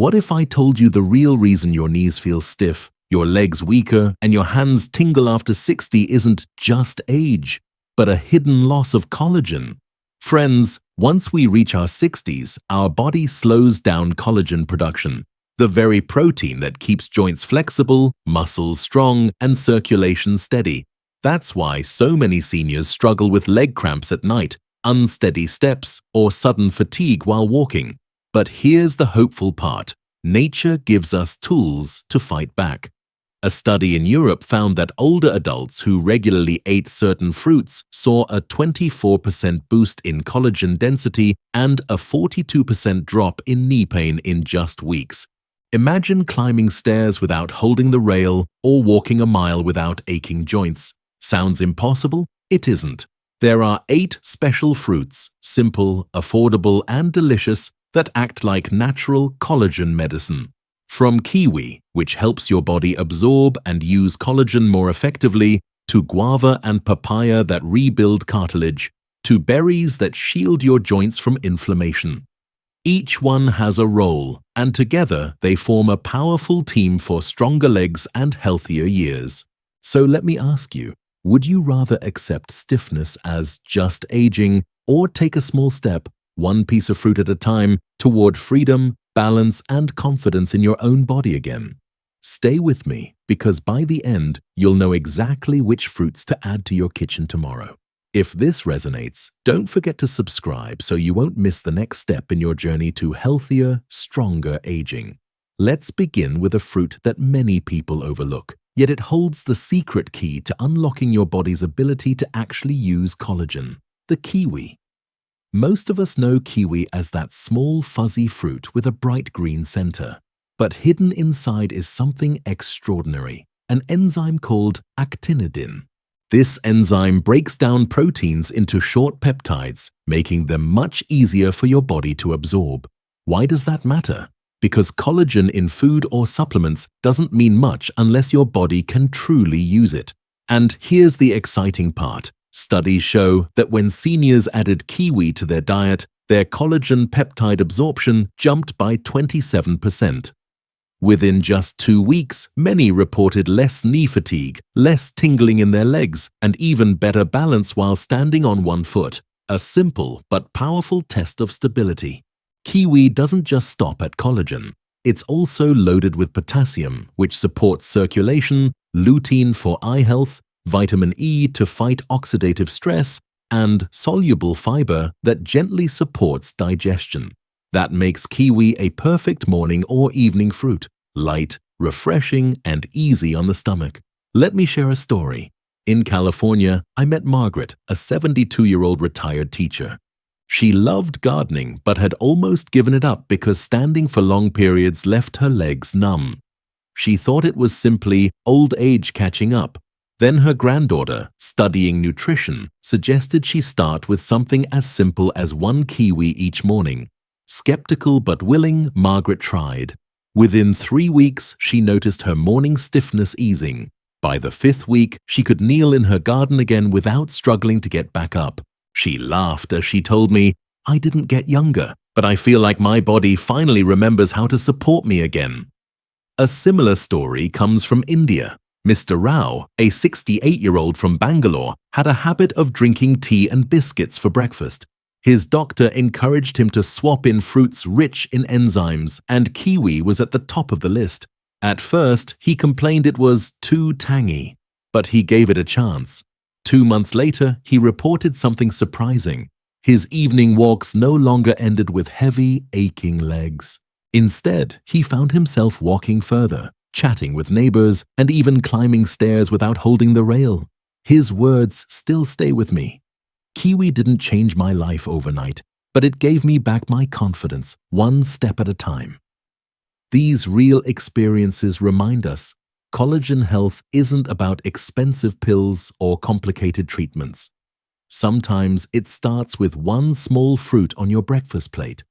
What if I told you the real reason your knees feel stiff, your legs weaker, and your hands tingle after 60 isn't just age, but a hidden loss of collagen? Friends, once we reach our 60s, our body slows down collagen production, the very protein that keeps joints flexible, muscles strong, and circulation steady. That's why so many seniors struggle with leg cramps at night, unsteady steps, or sudden fatigue while walking. But here's the hopeful part. Nature gives us tools to fight back. A study in Europe found that older adults who regularly ate certain fruits saw a 24% boost in collagen density and a 42% drop in knee pain in just weeks. Imagine climbing stairs without holding the rail or walking a mile without aching joints. Sounds impossible? It isn't. There are 8 special fruits, simple, affordable, and delicious, that act like natural collagen medicine. From kiwi, which helps your body absorb and use collagen more effectively, to guava and papaya that rebuild cartilage, to berries that shield your joints from inflammation. Each one has a role, and together they form a powerful team for stronger legs and healthier years. So let me ask you, would you rather accept stiffness as just aging or take a small step, one piece of fruit at a time, toward freedom, balance, and confidence in your own body again? Stay with me, because by the end, you'll know exactly which fruits to add to your kitchen tomorrow. If this resonates, don't forget to subscribe so you won't miss the next step in your journey to healthier, stronger aging. Let's begin with a fruit that many people overlook, yet it holds the secret key to unlocking your body's ability to actually use collagen: the kiwi. Most of us know kiwi as that small, fuzzy fruit with a bright green center. But hidden inside is something extraordinary, an enzyme called actinidin. This enzyme breaks down proteins into short peptides, making them much easier for your body to absorb. Why does that matter? Because collagen in food or supplements doesn't mean much unless your body can truly use it. And here's the exciting part. Studies show that when seniors added kiwi to their diet, their collagen peptide absorption jumped by 27%. Within just 2 weeks, many reported less knee fatigue, less tingling in their legs, and even better balance while standing on one foot. A simple but powerful test of stability. Kiwi doesn't just stop at collagen. It's also loaded with potassium, which supports circulation, lutein for eye health, vitamin E to fight oxidative stress, and soluble fiber that gently supports digestion. That makes kiwi a perfect morning or evening fruit, light, refreshing, and easy on the stomach. Let me share a story. In California, I met Margaret, a 72-year-old retired teacher. She loved gardening but had almost given it up because standing for long periods left her legs numb. She thought it was simply old age catching up. Then her granddaughter, studying nutrition, suggested she start with something as simple as 1 kiwi each morning. Skeptical but willing, Margaret tried. Within 3 weeks, she noticed her morning stiffness easing. By the 5th week, she could kneel in her garden again without struggling to get back up. She laughed as she told me, "I didn't get younger, but I feel like my body finally remembers how to support me again." A similar story comes from India. Mr. Rao, a 68-year-old from Bangalore, had a habit of drinking tea and biscuits for breakfast. His doctor encouraged him to swap in fruits rich in enzymes, and kiwi was at the top of the list. At first, he complained it was too tangy, but he gave it a chance. 2 months later, he reported something surprising. His evening walks no longer ended with heavy, aching legs. Instead, he found himself walking further, chatting with neighbors, and even climbing stairs without holding the rail. His words still stay with me. Kiwi didn't change my life overnight, but it gave me back my confidence, one step at a time. These real experiences remind us collagen health isn't about expensive pills or complicated treatments. Sometimes it starts with 1 small fruit on your breakfast plate.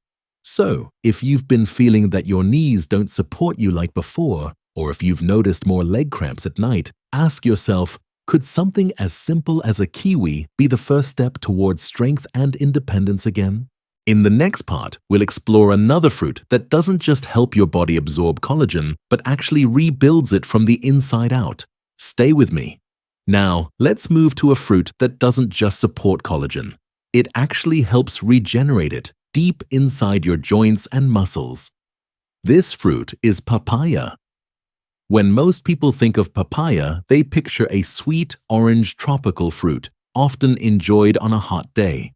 So, if you've been feeling that your knees don't support you like before, or if you've noticed more leg cramps at night, ask yourself, could something as simple as a kiwi be the first step towards strength and independence again? In the next part, we'll explore another fruit that doesn't just help your body absorb collagen, but actually rebuilds it from the inside out. Stay with me. Now, let's move to a fruit that doesn't just support collagen. It actually helps regenerate it deep inside your joints and muscles. This fruit is papaya. When most people think of papaya, they picture a sweet orange tropical fruit, often enjoyed on a hot day.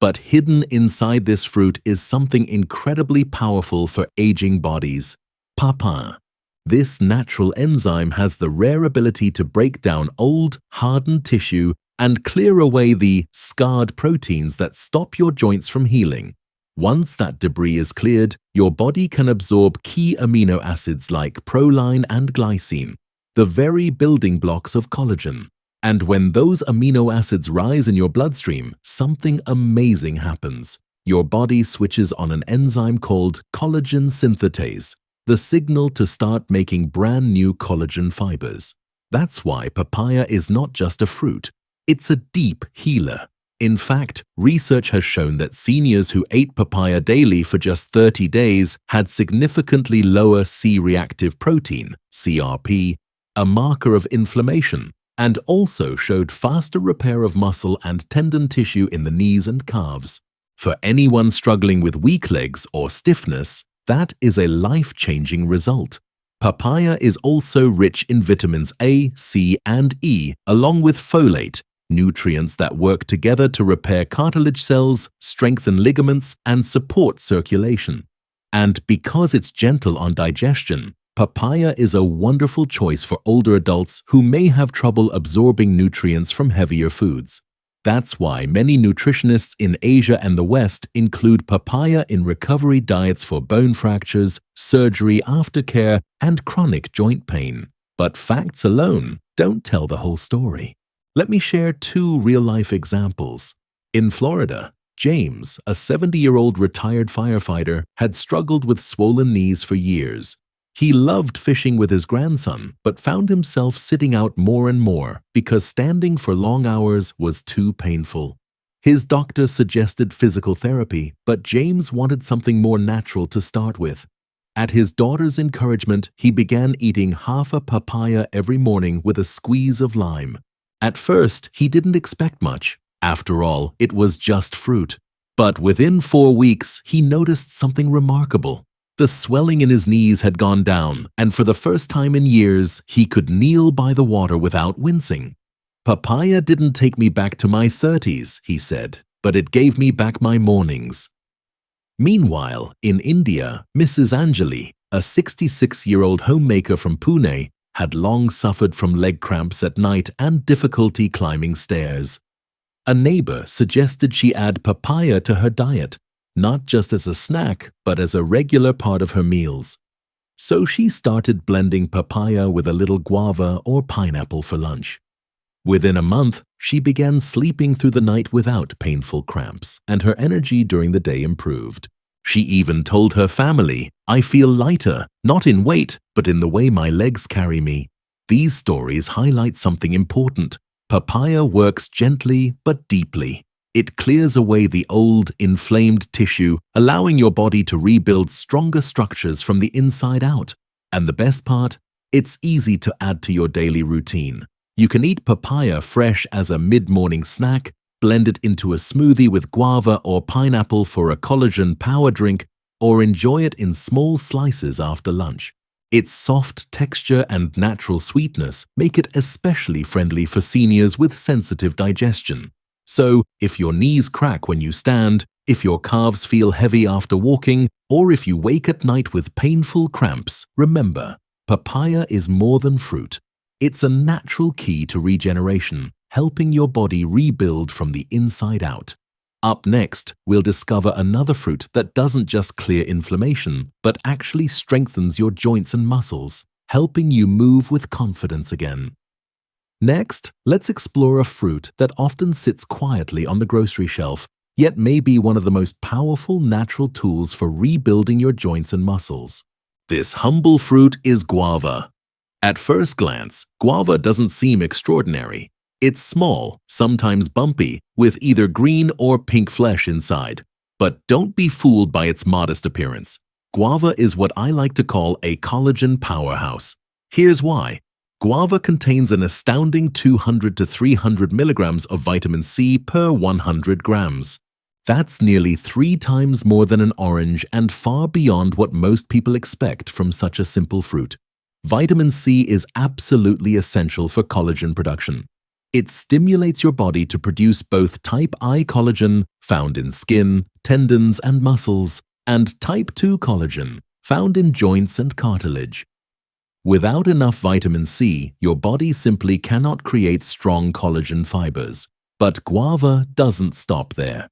But hidden inside this fruit is something incredibly powerful for aging bodies: papaya. This natural enzyme has the rare ability to break down old, hardened tissue and clear away the scarred proteins that stop your joints from healing. Once that debris is cleared, your body can absorb key amino acids like proline and glycine, the very building blocks of collagen. And when those amino acids rise in your bloodstream, something amazing happens. Your body switches on an enzyme called collagen synthetase, the signal to start making brand new collagen fibers. That's why papaya is not just a fruit, it's a deep healer. In fact, research has shown that seniors who ate papaya daily for just 30 days had significantly lower C-reactive protein, CRP, a marker of inflammation, and also showed faster repair of muscle and tendon tissue in the knees and calves. For anyone struggling with weak legs or stiffness, that is a life-changing result. Papaya is also rich in vitamins A, C, and E, along with folate, nutrients that work together to repair cartilage cells, strengthen ligaments, and support circulation. And because it's gentle on digestion, papaya is a wonderful choice for older adults who may have trouble absorbing nutrients from heavier foods. That's why many nutritionists in Asia and the West include papaya in recovery diets for bone fractures, surgery, aftercare, and chronic joint pain. But facts alone don't tell the whole story. Let me share two real-life examples. In Florida, James, a 70-year-old retired firefighter, had struggled with swollen knees for years. He loved fishing with his grandson, but found himself sitting out more and more because standing for long hours was too painful. His doctor suggested physical therapy, but James wanted something more natural to start with. At his daughter's encouragement, he began eating half a papaya every morning with a squeeze of lime. At first, he didn't expect much. After all, it was just fruit. But within 4 weeks, he noticed something remarkable. The swelling in his knees had gone down, and for the first time in years, he could kneel by the water without wincing. "Papaya didn't take me back to my 30s, he said, but it gave me back my mornings." Meanwhile, in India, Mrs. Anjali, a 66-year-old homemaker from Pune, had long suffered from leg cramps at night and difficulty climbing stairs. A neighbor suggested she add papaya to her diet, not just as a snack, but as a regular part of her meals. So she started blending papaya with a little guava or pineapple for lunch. Within a month, she began sleeping through the night without painful cramps, and her energy during the day improved. She even told her family, "I feel lighter, not in weight, but in the way my legs carry me." These stories highlight something important. Papaya works gently but deeply. It clears away the old, inflamed tissue, allowing your body to rebuild stronger structures from the inside out. And the best part? It's easy to add to your daily routine. You can eat papaya fresh as a mid-morning snack, blend it into a smoothie with guava or pineapple for a collagen power drink, or enjoy it in small slices after lunch. Its soft texture and natural sweetness make it especially friendly for seniors with sensitive digestion. So, if your knees crack when you stand, if your calves feel heavy after walking, or if you wake at night with painful cramps, remember, papaya is more than fruit. It's a natural key to regeneration, helping your body rebuild from the inside out. Up next, we'll discover another fruit that doesn't just clear inflammation, but actually strengthens your joints and muscles, helping you move with confidence again. Next, let's explore a fruit that often sits quietly on the grocery shelf, yet may be one of the most powerful natural tools for rebuilding your joints and muscles. This humble fruit is guava. At first glance, guava doesn't seem extraordinary. It's small, sometimes bumpy, with either green or pink flesh inside. But don't be fooled by its modest appearance. Guava is what I like to call a collagen powerhouse. Here's why. Guava contains an astounding 200 to 300 milligrams of vitamin C per 100 grams. That's nearly 3 times more than an orange and far beyond what most people expect from such a simple fruit. Vitamin C is absolutely essential for collagen production. It stimulates your body to produce both type I collagen, found in skin, tendons, and muscles, and type 2 collagen, found in joints and cartilage. Without enough vitamin C, your body simply cannot create strong collagen fibers. But guava doesn't stop there.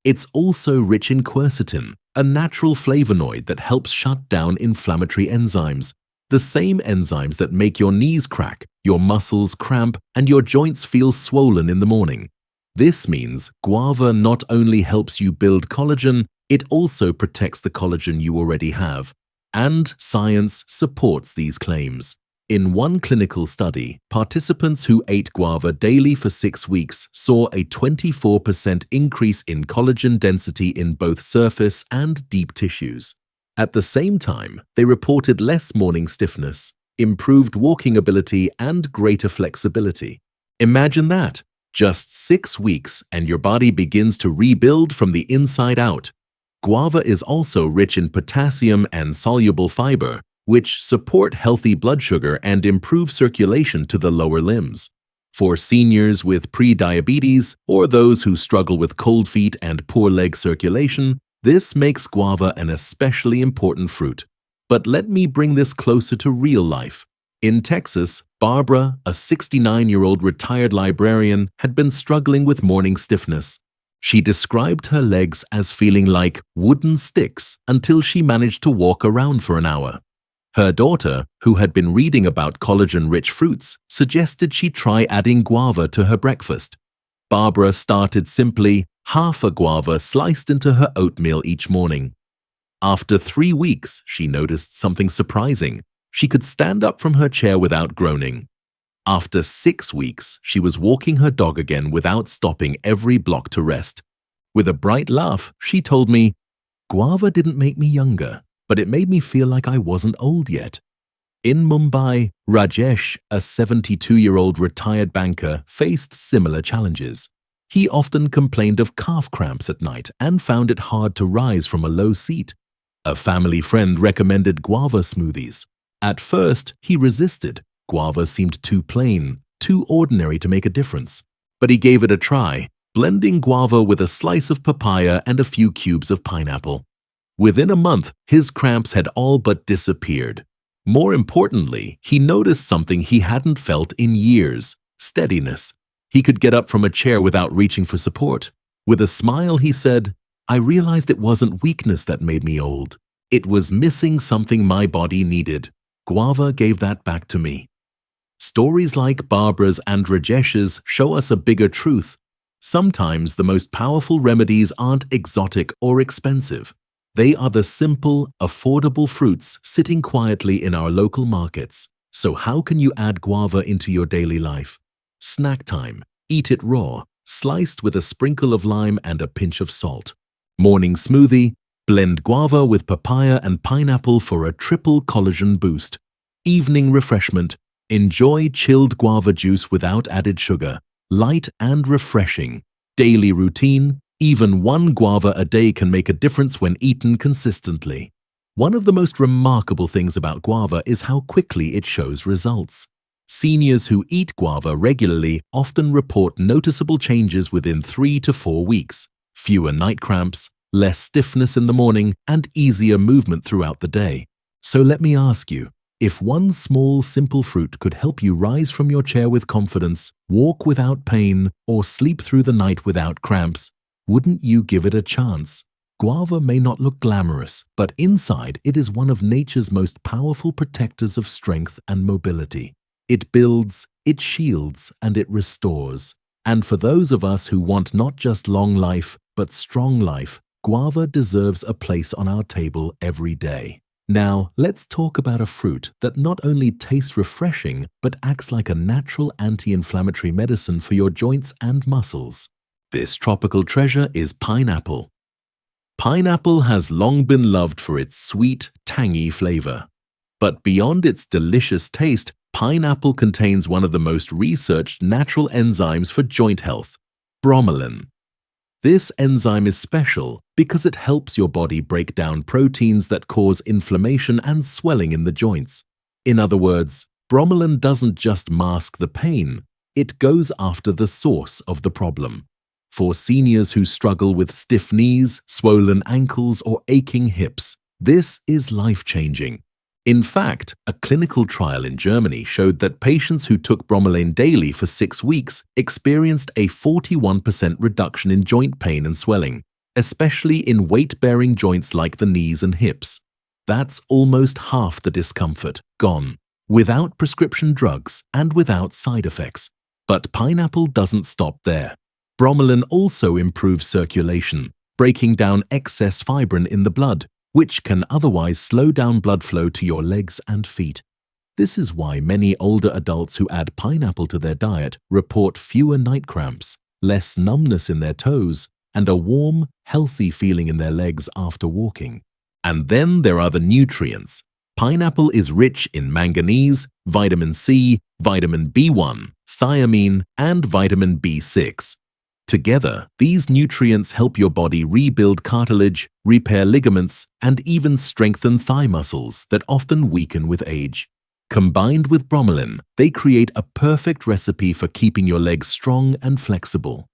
It's also rich in quercetin, a natural flavonoid that helps shut down inflammatory enzymes, the same enzymes that make your knees crack, your muscles cramp, and your joints feel swollen in the morning. This means guava not only helps you build collagen, it also protects the collagen you already have. And science supports these claims. In one clinical study, participants who ate guava daily for 6 weeks saw a 24% increase in collagen density in both surface and deep tissues. At the same time, they reported less morning stiffness, improved walking ability, and greater flexibility. Imagine that! Just 6 weeks and your body begins to rebuild from the inside out. Guava is also rich in potassium and soluble fiber, which support healthy blood sugar and improve circulation to the lower limbs. For seniors with pre-diabetes or those who struggle with cold feet and poor leg circulation, this makes guava an especially important fruit. But let me bring this closer to real life. In Texas, Barbara, a 69-year-old retired librarian, had been struggling with morning stiffness. She described her legs as feeling like wooden sticks until she managed to walk around for an hour. Her daughter, who had been reading about collagen-rich fruits, suggested she try adding guava to her breakfast. Barbara started simply half a guava sliced into her oatmeal each morning. After 3 weeks, she noticed something surprising. She could stand up from her chair without groaning. After 6 weeks, she was walking her dog again without stopping every block to rest. With a bright laugh, she told me, "Guava didn't make me younger, but it made me feel like I wasn't old yet." In Mumbai, Rajesh, a 72-year-old retired banker, faced similar challenges. He often complained of calf cramps at night and found it hard to rise from a low seat. A family friend recommended guava smoothies. At first, he resisted. Guava seemed too plain, too ordinary to make a difference. But he gave it a try, blending guava with a slice of papaya and a few cubes of pineapple. Within a month, his cramps had all but disappeared. More importantly, he noticed something he hadn't felt in years: steadiness. He could get up from a chair without reaching for support. With a smile, he said, "I realized it wasn't weakness that made me old. It was missing something my body needed. Guava gave that back to me." Stories like Barbara's and Rajesh's show us a bigger truth. Sometimes the most powerful remedies aren't exotic or expensive. They are the simple, affordable fruits sitting quietly in our local markets. So how can you add guava into your daily life? Snack time. Eat it raw, sliced with a sprinkle of lime and a pinch of salt. Morning smoothie. Blend guava with papaya and pineapple for a triple collagen boost. Evening refreshment. Enjoy chilled guava juice without added sugar. Light and refreshing. Daily routine. Even one guava a day can make a difference when eaten consistently. One of the most remarkable things about guava is how quickly it shows results. Seniors who eat guava regularly often report noticeable changes within 3 to 4 weeks. Fewer night cramps, less stiffness in the morning, and easier movement throughout the day. So let me ask you, if one small, simple fruit could help you rise from your chair with confidence, walk without pain, or sleep through the night without cramps, wouldn't you give it a chance? Guava may not look glamorous, but inside it is one of nature's most powerful protectors of strength and mobility. It builds, it shields, and it restores. And for those of us who want not just long life, but strong life, guava deserves a place on our table every day. Now, let's talk about a fruit that not only tastes refreshing, but acts like a natural anti-inflammatory medicine for your joints and muscles. This tropical treasure is pineapple. Pineapple has long been loved for its sweet, tangy flavor. But beyond its delicious taste, pineapple contains one of the most researched natural enzymes for joint health, bromelain. This enzyme is special because it helps your body break down proteins that cause inflammation and swelling in the joints. In other words, bromelain doesn't just mask the pain, it goes after the source of the problem. For seniors who struggle with stiff knees, swollen ankles, or aching hips, this is life-changing. In fact, a clinical trial in Germany showed that patients who took bromelain daily for 6 weeks experienced a 41% reduction in joint pain and swelling, especially in weight-bearing joints like the knees and hips. That's almost half the discomfort gone, without prescription drugs and without side effects. But pineapple doesn't stop there. Bromelain also improves circulation, breaking down excess fibrin in the blood, which can otherwise slow down blood flow to your legs and feet. This is why many older adults who add pineapple to their diet report fewer night cramps, less numbness in their toes, and a warm, healthy feeling in their legs after walking. And then there are the nutrients. Pineapple is rich in manganese, vitamin C, vitamin B1, thiamine, and vitamin B6. Together, these nutrients help your body rebuild cartilage, repair ligaments, and even strengthen thigh muscles that often weaken with age. Combined with bromelain, they create a perfect recipe for keeping your legs strong and flexible.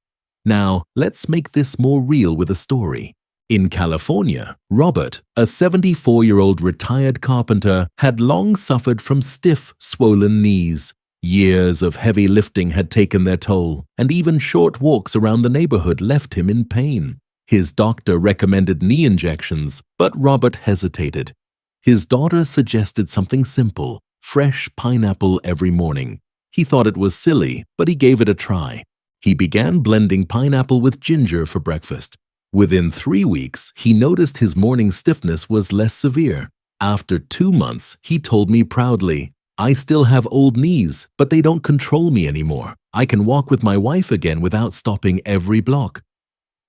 Now, let's make this more real with a story. In California, Robert, a 74-year-old retired carpenter, had long suffered from stiff, swollen knees. Years of heavy lifting had taken their toll, and even short walks around the neighborhood left him in pain. His doctor recommended knee injections, but Robert hesitated. His daughter suggested something simple, fresh pineapple every morning. He thought it was silly, but he gave it a try. He began blending pineapple with ginger for breakfast. Within 3 weeks, he noticed his morning stiffness was less severe. After 2 months, he told me proudly, "I still have old knees, but they don't control me anymore. I can walk with my wife again without stopping every block."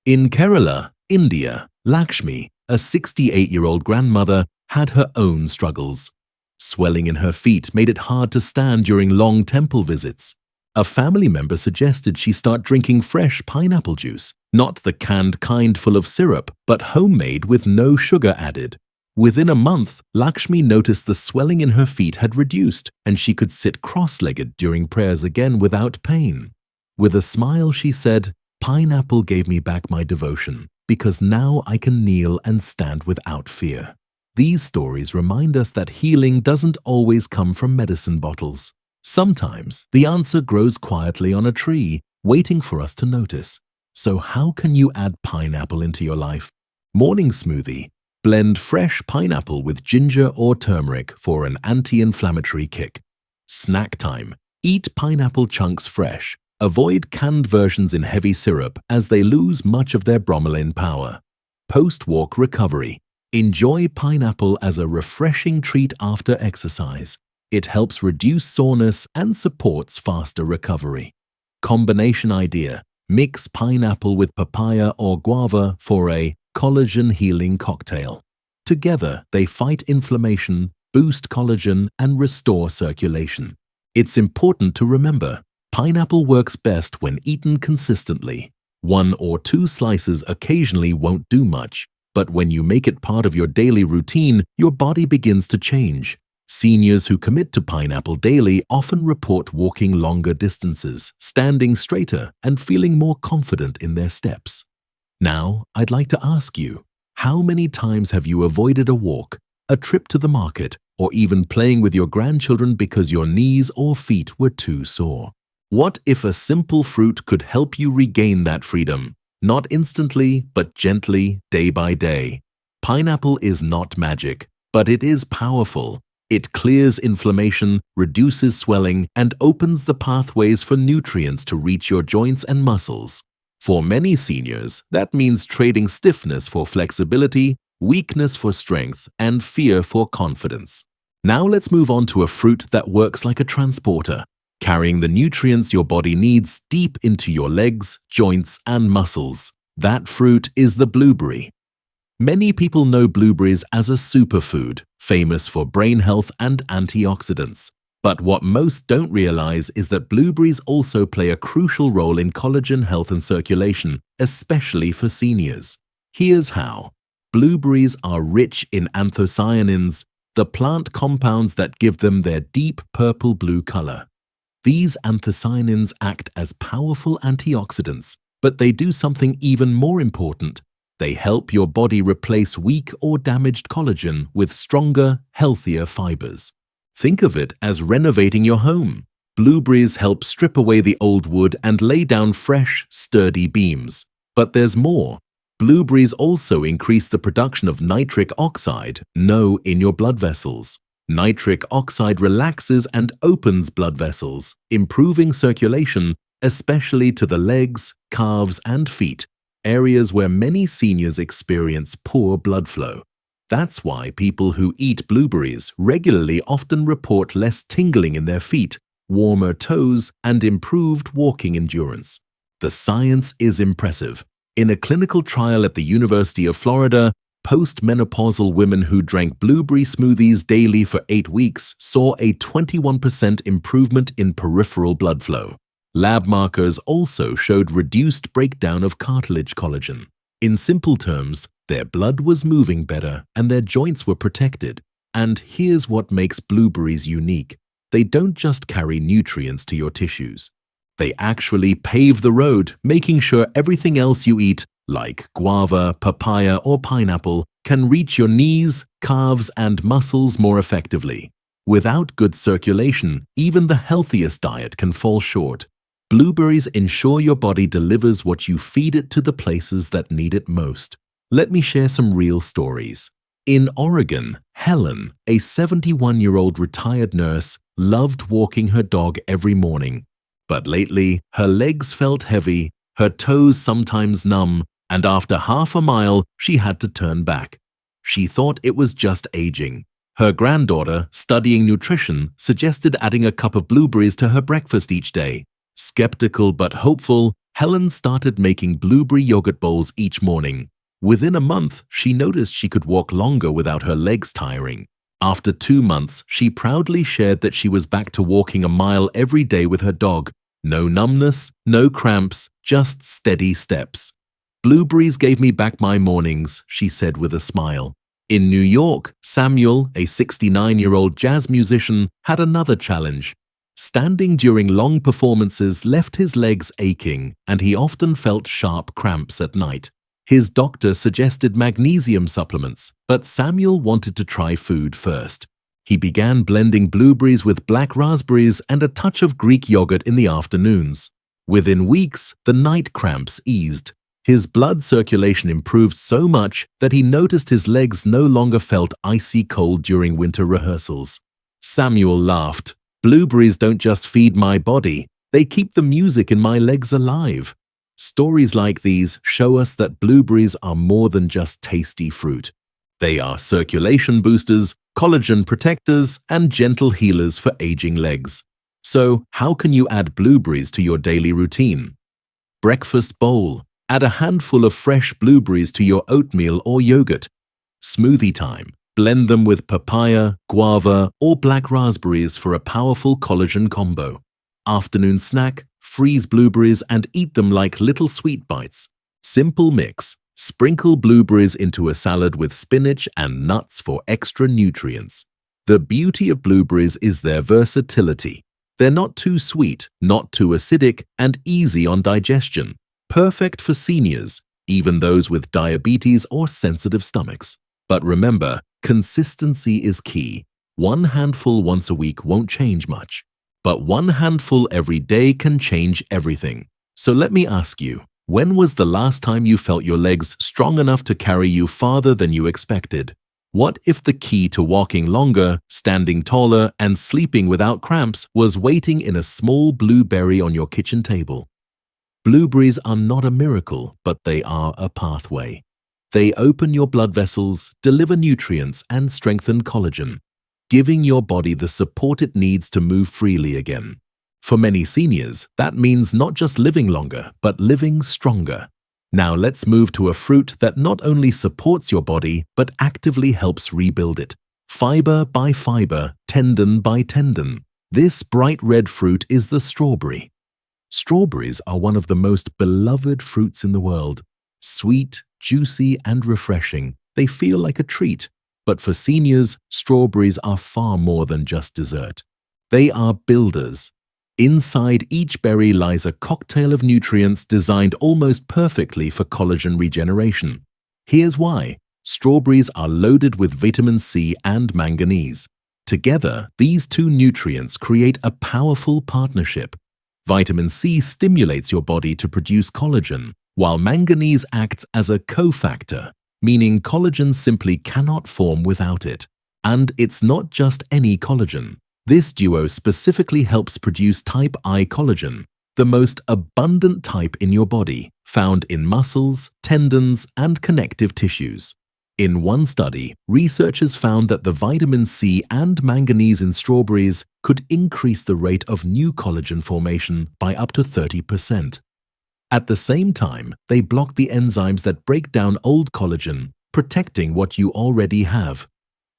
In Kerala, India, Lakshmi, a 68-year-old grandmother, had her own struggles. Swelling in her feet made it hard to stand during long temple visits. A family member suggested she start drinking fresh pineapple juice, not the canned kind full of syrup, but homemade with no sugar added. Within a month, Lakshmi noticed the swelling in her feet had reduced, and she could sit cross-legged during prayers again without pain. With a smile, she said, "Pineapple gave me back my devotion, because now I can kneel and stand without fear." These stories remind us that healing doesn't always come from medicine bottles. Sometimes the answer grows quietly on a tree, waiting for us to notice. So how can you add pineapple into your life? Morning smoothie. Blend fresh pineapple with ginger or turmeric for an anti-inflammatory kick. Snack time. Eat pineapple chunks fresh. Avoid canned versions in heavy syrup as they lose much of their bromelain power. Post-walk recovery. Enjoy pineapple as a refreshing treat after exercise. It helps reduce soreness and supports faster recovery. Combination idea. Mix pineapple with papaya or guava for a collagen healing cocktail. Together, they fight inflammation, boost collagen, and restore circulation. It's important to remember, pineapple works best when eaten consistently. 1 or 2 slices occasionally won't do much, but when you make it part of your daily routine, your body begins to change. Seniors who commit to pineapple daily often report walking longer distances, standing straighter, and feeling more confident in their steps. Now, I'd like to ask you, how many times have you avoided a walk, a trip to the market, or even playing with your grandchildren because your knees or feet were too sore? What if a simple fruit could help you regain that freedom? Not instantly, but gently, day by day. Pineapple is not magic, but it is powerful. It clears inflammation, reduces swelling, and opens the pathways for nutrients to reach your joints and muscles. For many seniors, that means trading stiffness for flexibility, weakness for strength, and fear for confidence. Now let's move on to a fruit that works like a transporter, carrying the nutrients your body needs deep into your legs, joints, and muscles. That fruit is the blueberry. Many people know blueberries as a superfood, famous for brain health and antioxidants. But what most don't realize is that blueberries also play a crucial role in collagen health and circulation, especially for seniors. Here's how. Blueberries are rich in anthocyanins, the plant compounds that give them their deep purple-blue color. These anthocyanins act as powerful antioxidants, but they do something even more important. They help your body replace weak or damaged collagen with stronger, healthier fibers. Think of it as renovating your home. Blueberries help strip away the old wood and lay down fresh, sturdy beams. But there's more. Blueberries also increase the production of nitric oxide, NO, in your blood vessels. Nitric oxide relaxes and opens blood vessels, improving circulation, especially to the legs, calves, and feet, areas where many seniors experience poor blood flow. That's why people who eat blueberries regularly often report less tingling in their feet, warmer toes, and improved walking endurance. The science is impressive. In a clinical trial at the University of Florida, postmenopausal women who drank blueberry smoothies daily for 8 weeks saw a 21% improvement in peripheral blood flow. Lab markers also showed reduced breakdown of cartilage collagen. In simple terms, their blood was moving better and their joints were protected. And here's what makes blueberries unique. They don't just carry nutrients to your tissues. They actually pave the road, making sure everything else you eat, like guava, papaya, or pineapple, can reach your knees, calves, and muscles more effectively. Without good circulation, even the healthiest diet can fall short. Blueberries ensure your body delivers what you feed it to the places that need it most. Let me share some real stories. In Oregon, Helen, a 71-year-old retired nurse, loved walking her dog every morning. But lately, her legs felt heavy, her toes sometimes numb, and after half a mile, she had to turn back. She thought it was just aging. Her granddaughter, studying nutrition, suggested adding a cup of blueberries to her breakfast each day. Skeptical but hopeful, Helen started making blueberry yogurt bowls each morning. Within a month, she noticed she could walk longer without her legs tiring. After 2 months, she proudly shared that she was back to walking a mile every day with her dog. No numbness, no cramps, just steady steps. "Blueberries gave me back my mornings," she said with a smile. In New York, Samuel, a 69-year-old jazz musician, had another challenge. Standing during long performances left his legs aching, and he often felt sharp cramps at night. His doctor suggested magnesium supplements, but Samuel wanted to try food first. He began blending blueberries with black raspberries and a touch of Greek yogurt in the afternoons. Within weeks, the night cramps eased. His blood circulation improved so much that he noticed his legs no longer felt icy cold during winter rehearsals. Samuel laughed. "Blueberries don't just feed my body, they keep the music in my legs alive." Stories like these show us that blueberries are more than just tasty fruit. They are circulation boosters, collagen protectors, and gentle healers for aging legs. So, how can you add blueberries to your daily routine? Breakfast bowl. Add a handful of fresh blueberries to your oatmeal or yogurt. Smoothie time. Blend them with papaya, guava, or black raspberries for a powerful collagen combo. Afternoon snack. Freeze blueberries and eat them like little sweet bites. Simple mix. Sprinkle blueberries into a salad with spinach and nuts for extra nutrients. The beauty of blueberries is their versatility. They're not too sweet, not too acidic, and easy on digestion. Perfect for seniors, even those with diabetes or sensitive stomachs. But remember, consistency is key. One handful once a week won't change much. But one handful every day can change everything. So let me ask you, when was the last time you felt your legs strong enough to carry you farther than you expected? What if the key to walking longer, standing taller, and sleeping without cramps was waiting in a small blueberry on your kitchen table? Blueberries are not a miracle, but they are a pathway. They open your blood vessels, deliver nutrients, and strengthen collagen, giving your body the support it needs to move freely again. For many seniors, that means not just living longer, but living stronger. Now let's move to a fruit that not only supports your body, but actively helps rebuild it. Fiber by fiber, tendon by tendon. This bright red fruit is the strawberry. Strawberries are one of the most beloved fruits in the world. Sweet, juicy, and refreshing, they feel like a treat. But for seniors, strawberries are far more than just dessert. They are builders. Inside each berry lies a cocktail of nutrients designed almost perfectly for collagen regeneration. Here's why. Strawberries are loaded with vitamin C and manganese. Together, these two nutrients create a powerful partnership. Vitamin C stimulates your body to produce collagen, while manganese acts as a cofactor, meaning collagen simply cannot form without it. And it's not just any collagen. This duo specifically helps produce type I collagen, the most abundant type in your body, found in muscles, tendons, and connective tissues. In one study, researchers found that the vitamin C and manganese in strawberries could increase the rate of new collagen formation by up to 30%. At the same time, they block the enzymes that break down old collagen, protecting what you already have.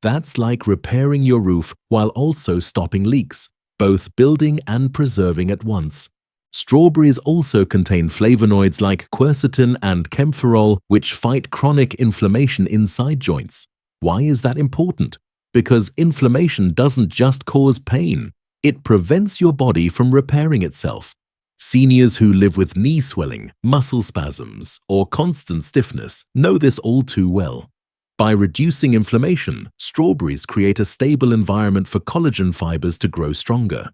That's like repairing your roof while also stopping leaks, both building and preserving at once. Strawberries also contain flavonoids like quercetin and camphorol, which fight chronic inflammation inside joints. Why is that important? Because inflammation doesn't just cause pain, it prevents your body from repairing itself. Seniors who live with knee swelling, muscle spasms, or constant stiffness know this all too well. By reducing inflammation, strawberries create a stable environment for collagen fibers to grow stronger.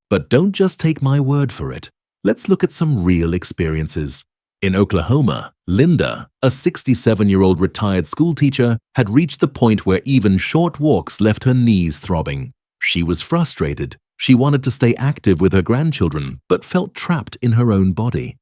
But don't just take my word for it. Let's look at some real experiences. In Oklahoma, Linda, a 67-year-old retired schoolteacher, had reached the point where even short walks left her knees throbbing. She was frustrated. She wanted to stay active with her grandchildren, but felt trapped in her own body.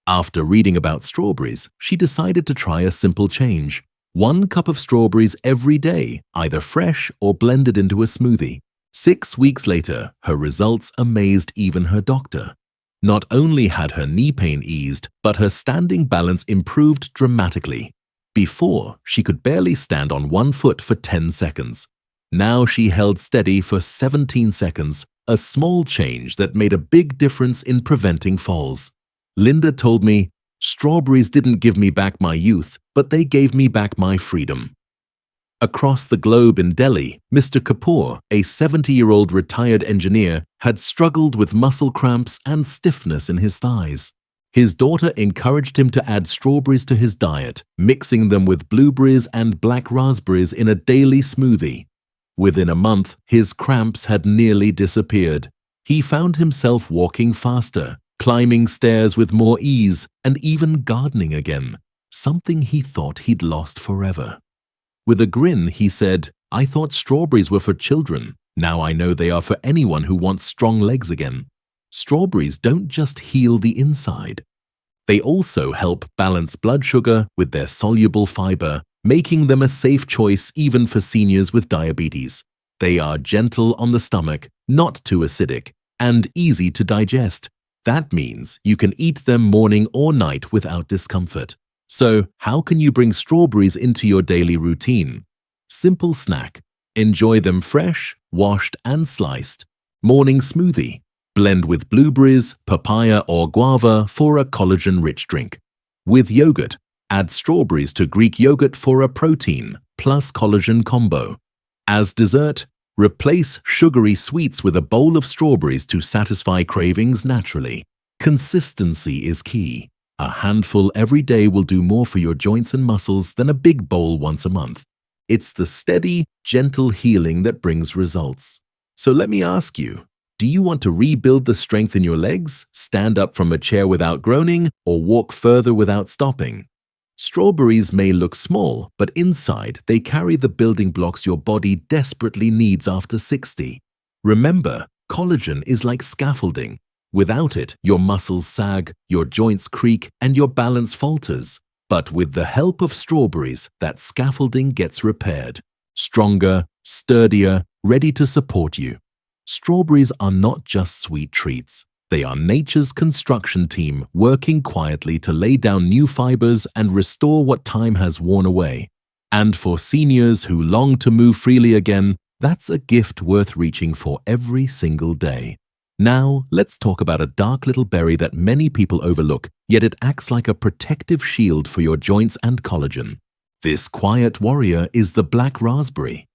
After reading about strawberries, she decided to try a simple change. 1 cup of strawberries every day, either fresh or blended into a smoothie. 6 weeks later, her results amazed even her doctor. Not only had her knee pain eased, but her standing balance improved dramatically. Before, she could barely stand on 1 foot for 10 seconds. Now she held steady for 17 seconds, a small change that made a big difference in preventing falls. Linda told me, "Strawberries didn't give me back my youth, but they gave me back my freedom." Across the globe in Delhi, Mr. Kapoor, a 70-year-old retired engineer, had struggled with muscle cramps and stiffness in his thighs. His daughter encouraged him to add strawberries to his diet, mixing them with blueberries and black raspberries in a daily smoothie. Within a month, his cramps had nearly disappeared. He found himself walking faster, climbing stairs with more ease, and even gardening again, something he thought he'd lost forever. With a grin, he said, "I thought strawberries were for children. Now I know they are for anyone who wants strong legs again." Strawberries don't just heal the inside. They also help balance blood sugar with their soluble fiber, making them a safe choice even for seniors with diabetes. They are gentle on the stomach, not too acidic, and easy to digest. That means you can eat them morning or night without discomfort. So, how can you bring strawberries into your daily routine? Simple snack. Enjoy them fresh, washed, and sliced. Morning smoothie. Blend with blueberries, papaya, or guava for a collagen-rich drink. With yogurt, add strawberries to Greek yogurt for a protein plus collagen combo. As dessert, replace sugary sweets with a bowl of strawberries to satisfy cravings naturally. Consistency is key. A handful every day will do more for your joints and muscles than a big bowl once a month. It's the steady, gentle healing that brings results. So let me ask you, do you want to rebuild the strength in your legs, stand up from a chair without groaning, or walk further without stopping? Strawberries may look small, but inside they carry the building blocks your body desperately needs after 60. Remember, collagen is like scaffolding. Without it, your muscles sag, your joints creak, and your balance falters. But with the help of strawberries, that scaffolding gets repaired. Stronger, sturdier, ready to support you. Strawberries are not just sweet treats. They are nature's construction team working quietly to lay down new fibers and restore what time has worn away. And for seniors who long to move freely again, that's a gift worth reaching for every single day. Now, let's talk about a dark little berry that many people overlook, yet it acts like a protective shield for your joints and collagen. This quiet warrior is the black raspberry.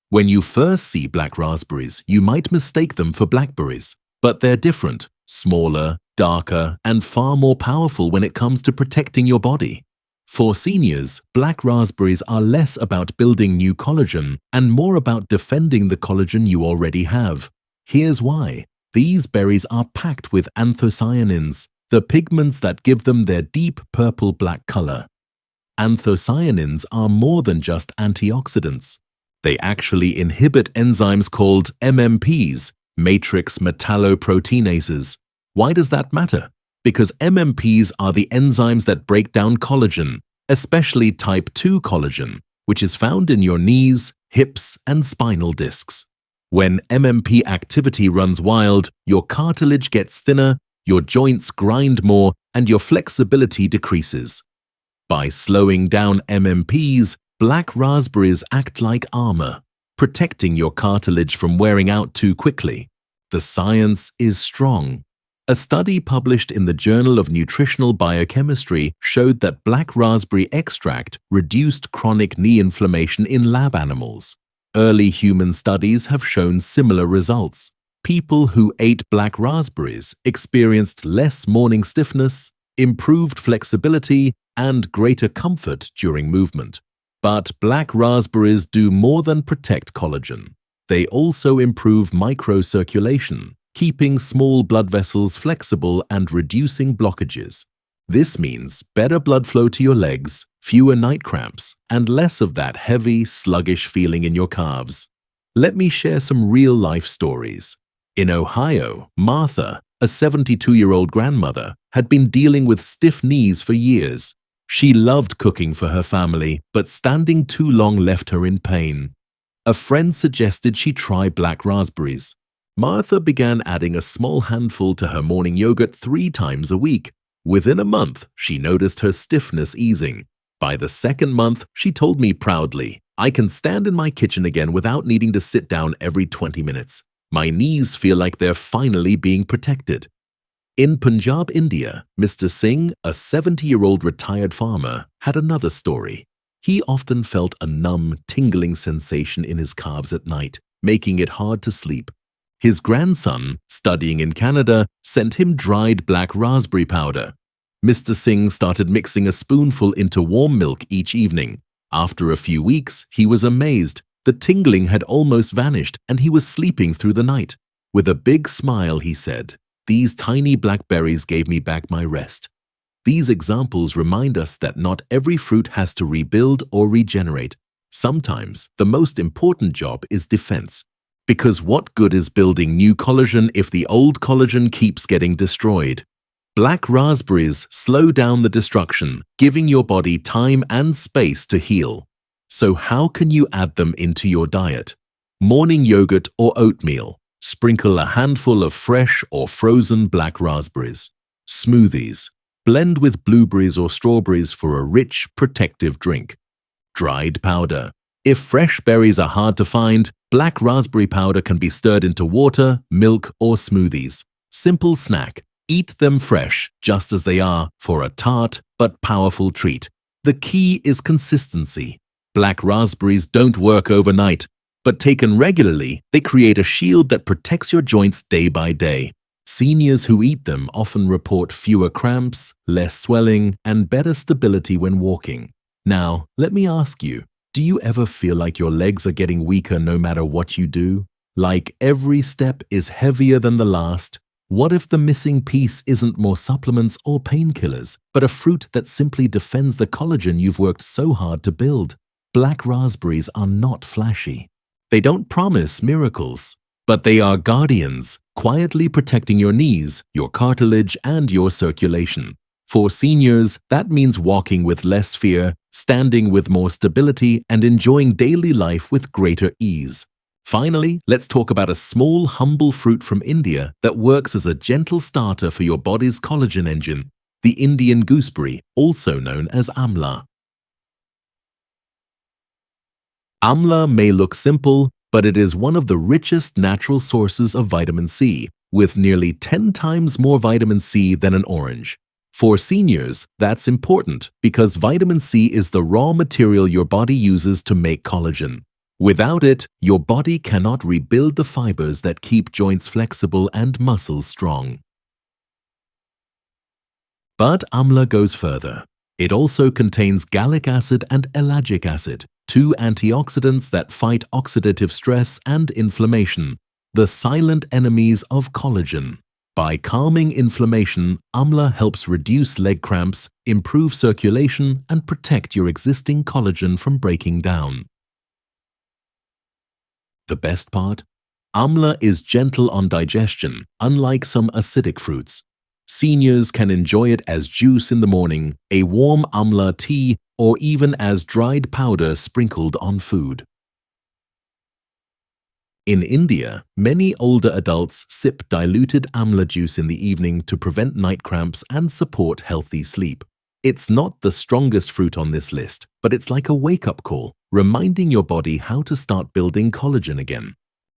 When you first see black raspberries, you might mistake them for blackberries, but they're different, smaller, darker, and far more powerful when it comes to protecting your body. For seniors, black raspberries are less about building new collagen and more about defending the collagen you already have. Here's why. These berries are packed with anthocyanins, the pigments that give them their deep purple-black color. Anthocyanins are more than just antioxidants. They actually inhibit enzymes called MMPs, matrix metalloproteinases. Why does that matter? Because MMPs are the enzymes that break down collagen, especially type 2 collagen, which is found in your knees, hips, and spinal discs. When MMP activity runs wild, your cartilage gets thinner, your joints grind more, and your flexibility decreases. By slowing down MMPs, black raspberries act like armor, protecting your cartilage from wearing out too quickly. The science is strong. A study published in the Journal of Nutritional Biochemistry showed that black raspberry extract reduced chronic knee inflammation in lab animals. Early human studies have shown similar results. People who ate black raspberries experienced less morning stiffness, improved flexibility, and greater comfort during movement. But black raspberries do more than protect collagen. They also improve microcirculation, keeping small blood vessels flexible and reducing blockages. This means better blood flow to your legs, fewer night cramps, and less of that heavy, sluggish feeling in your calves. Let me share some real-life stories. In Ohio, Martha, a 72-year-old grandmother, had been dealing with stiff knees for years. She loved cooking for her family, but standing too long left her in pain. A friend suggested she try black raspberries. Martha began adding a small handful to her morning yogurt 3 times a week. Within a month, she noticed her stiffness easing. By the second month, she told me proudly, "I can stand in my kitchen again without needing to sit down every 20 minutes. My knees feel like they're finally being protected." In Punjab, India, Mr. Singh, a 70-year-old retired farmer, had another story. He often felt a numb, tingling sensation in his calves at night, making it hard to sleep. His grandson, studying in Canada, sent him dried black raspberry powder. Mr. Singh started mixing a spoonful into warm milk each evening. After a few weeks, he was amazed. The tingling had almost vanished, and he was sleeping through the night. With a big smile, he said, "These tiny blackberries gave me back my rest." These examples remind us that not every fruit has to rebuild or regenerate. Sometimes, the most important job is defense. Because what good is building new collagen if the old collagen keeps getting destroyed? Black raspberries slow down the destruction, giving your body time and space to heal. So how can you add them into your diet? Morning yogurt or oatmeal. Sprinkle a handful of fresh or frozen black raspberries. Smoothies. Blend with blueberries or strawberries for a rich, protective drink. Dried powder. If fresh berries are hard to find, black raspberry powder can be stirred into water, milk, or smoothies. Simple snack. Eat them fresh, just as they are, for a tart but powerful treat. The key is consistency. Black raspberries don't work overnight, but taken regularly, they create a shield that protects your joints day by day. Seniors who eat them often report fewer cramps, less swelling, and better stability when walking. Now, let me ask you, do you ever feel like your legs are getting weaker no matter what you do? Like every step is heavier than the last? What if the missing piece isn't more supplements or painkillers, but a fruit that simply defends the collagen you've worked so hard to build? Black raspberries are not flashy. They don't promise miracles, but they are guardians, quietly protecting your knees, your cartilage, and your circulation. For seniors, that means walking with less fear, standing with more stability, and enjoying daily life with greater ease. Finally, let's talk about a small, humble fruit from India that works as a gentle starter for your body's collagen engine, the Indian gooseberry, also known as amla. Amla may look simple, but it is one of the richest natural sources of vitamin C, with nearly 10 times more vitamin C than an orange. For seniors, that's important because vitamin C is the raw material your body uses to make collagen. Without it, your body cannot rebuild the fibers that keep joints flexible and muscles strong. But amla goes further. It also contains gallic acid and ellagic acid, two antioxidants that fight oxidative stress and inflammation, the silent enemies of collagen. By calming inflammation, amla helps reduce leg cramps, improve circulation, and protect your existing collagen from breaking down. The best part? Amla is gentle on digestion, unlike some acidic fruits. Seniors can enjoy it as juice in the morning, a warm amla tea, or even as dried powder sprinkled on food. In India, many older adults sip diluted amla juice in the evening to prevent night cramps and support healthy sleep. It's not the strongest fruit on this list, but it's like a wake-up call, reminding your body how to start building collagen again.